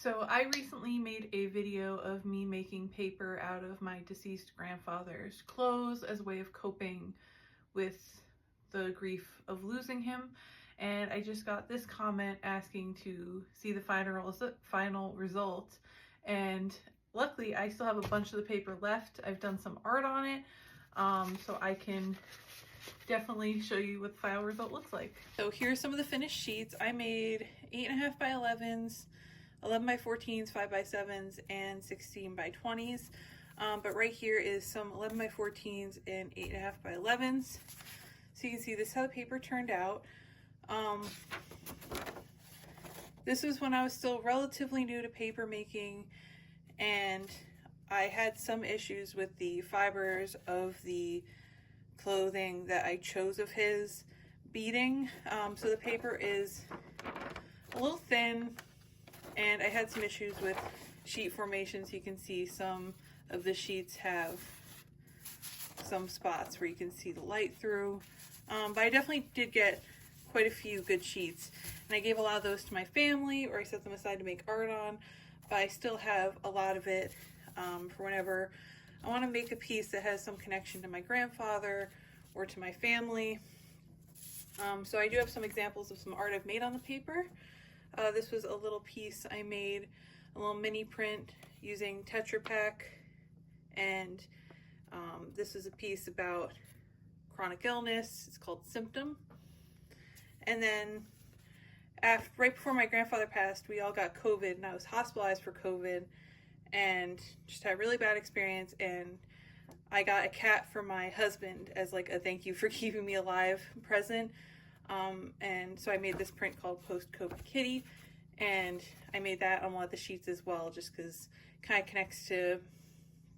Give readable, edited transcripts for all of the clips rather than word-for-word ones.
So I recently made a video of me making paper out of my deceased grandfather's clothes as a way of coping with the grief of losing him. And I just got this comment asking to see the final result. And luckily I still have a bunch of the paper left. I've done some art on it, so I can definitely show you what the final result looks like. So here's some of the finished sheets. I made 8.5 by 11s, 11 by 14s, 5 by 7s, and 16 by 20s. But right here is some 11 by 14s and 8.5 by 11s. So you can see this is how the paper turned out. This was when I was still relatively new to paper making, and I had some issues with the fibers of the clothing that I chose of his beading. So the paper is a little thin, and I had some issues with sheet formation. So you can see some of the sheets have some spots where you can see the light through. But I definitely did get quite a few good sheets, and I gave a lot of those to my family, or I set them aside to make art on. But I still have a lot of it for whenever I want to make a piece that has some connection to my grandfather or to my family. So I do have some examples of some art I've made on the paper. This was a little piece I made, a little mini print using Tetra Pak, and this is a piece about chronic illness. It's called Symptom. And then right before my grandfather passed, we all got COVID, and I was hospitalized for COVID and just had a really bad experience, and I got a cat for my husband as like a thank you for keeping me alive present. And so I made this print called Post-COVID Kitty, and I made that on one of the sheets as well, just because it kind of connects to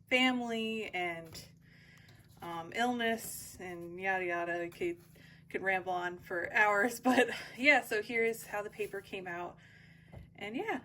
family and illness and yada yada. I could ramble on for hours, but yeah, so here's how the paper came out, and yeah.